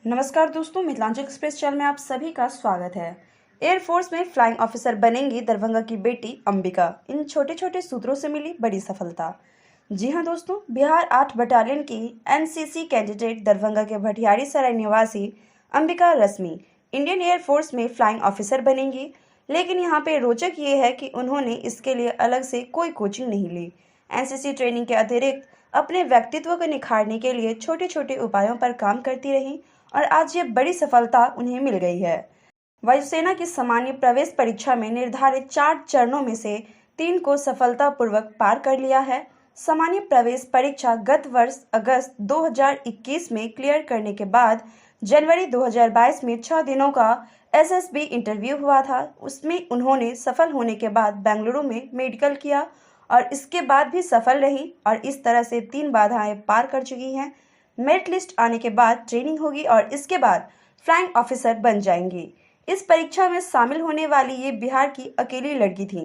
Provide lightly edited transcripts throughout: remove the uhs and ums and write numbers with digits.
नमस्कार दोस्तों, Mithilanchal express channel में आप सभी का स्वागत है। एयरफोर्स में फ्लाइंग ऑफिसर बनेंगी दरभंगा की बेटी अंबिका। इन छोटे छोटे सूत्रों से मिली बड़ी सफलता। जी हां दोस्तों, बिहार 8 बटालियन की एनसीसी कैंडिडेट दरभंगा के भटियारी सराय निवासी अंबिका रश्मि इंडियन एयरफोर्स में फ्लाइंग ऑफिसर बनेंगी। लेकिन यहाँ पे रोचक ये है कि उन्होंने इसके लिए अलग से कोई कोचिंग नहीं ली। एनसीसी ट्रेनिंग के अतिरिक्त अपने व्यक्तित्व को निखारने के लिए छोटे छोटे उपायों पर काम करती रहीं और आज ये बड़ी सफलता उन्हें मिल गई है। वायुसेना की सामान्य प्रवेश परीक्षा में निर्धारित 4 चरणों में से 3 को सफलतापूर्वक पार कर लिया है। सामान्य प्रवेश परीक्षा गत वर्ष अगस्त 2021 में क्लियर करने के बाद जनवरी 2022 में 6 दिनों का एसएसबी इंटरव्यू हुआ था। उसमें उन्होंने सफल होने के बाद बेंगलुरु में मेडिकल किया और इसके बाद भी सफल रही और इस तरह से 3 बाधाएं पार कर चुकी हैं। मेरिट लिस्ट आने के बाद ट्रेनिंग होगी और इसके बाद फ्लाइंग ऑफिसर बन जाएंगी। इस परीक्षा में शामिल होने वाली ये बिहार की अकेली लड़की थी।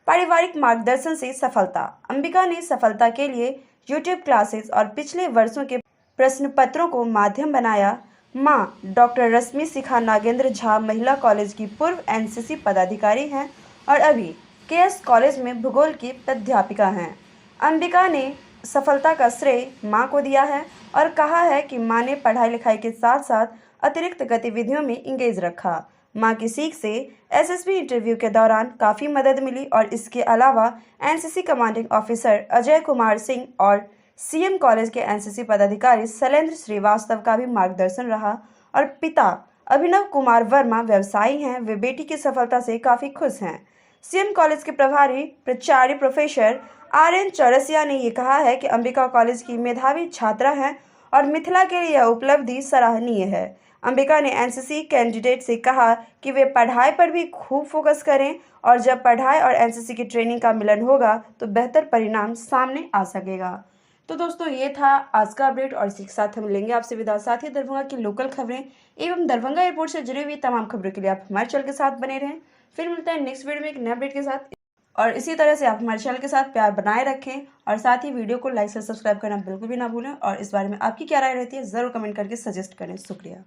पारिवारिक मार्गदर्शन से सफलता। अंबिका ने सफलता के लिए यूट्यूब क्लासेस और पिछले वर्षों के प्रश्न पत्रों को माध्यम बनाया। मां डॉक्टर रश्मि शिखा नागेंद्र झा महिला कॉलेज की पूर्व एनसीसी पदाधिकारी हैं और अभी केएस कॉलेज में भूगोल की प्राध्यापिका हैं। अंबिका ने सफलता का श्रेय मां को दिया है और कहा है कि मां ने पढ़ाई लिखाई के साथ साथ अतिरिक्त गतिविधियों में इंगेज रखा। मां की सीख से एसएसबी इंटरव्यू के दौरान काफ़ी मदद मिली और इसके अलावा NCC commanding officer Ajay Kumar Singh और सीएम कॉलेज के एनसीसी पदाधिकारी शैलेंद्र श्रीवास्तव का भी मार्गदर्शन रहा। और पिता अभिनव कुमार वर्मा व्यवसायी हैं, वे बेटी की सफलता से काफ़ी खुश हैं। सीएम कॉलेज के प्रभारी प्राचार्य प्रोफेसर आर.एन. चौरसिया ने ये कहा है कि अंबिका कॉलेज की मेधावी छात्रा हैं और मिथिला के लिए यह उपलब्धि सराहनीय है। अंबिका ने एनसीसी कैंडिडेट से कहा कि वे पढ़ाई पर भी खूब फोकस करें और जब पढ़ाई और एनसीसी की ट्रेनिंग का मिलन होगा तो बेहतर परिणाम सामने आ सकेगा। तो दोस्तों, ये था आज का अपडेट और इसी के साथ हम लेंगे आपसे विदा। साथ ही दरभंगा की लोकल खबरें एवं दरभंगा एयरपोर्ट से जुड़ी हुई तमाम खबरों के लिए आप हमारे चैनल के साथ बने रहें। फिर मिलते हैं नेक्स्ट वीडियो में एक नए अपडेट के साथ और इसी तरह से आप हमारे चैनल के साथ प्यार बनाए रखें और साथ ही वीडियो को लाइक से सब्सक्राइब करना बिल्कुल भी ना भूलें और इस बारे में आपकी क्या राय रहती है ज़रूर कमेंट करके सजेस्ट करें। शुक्रिया।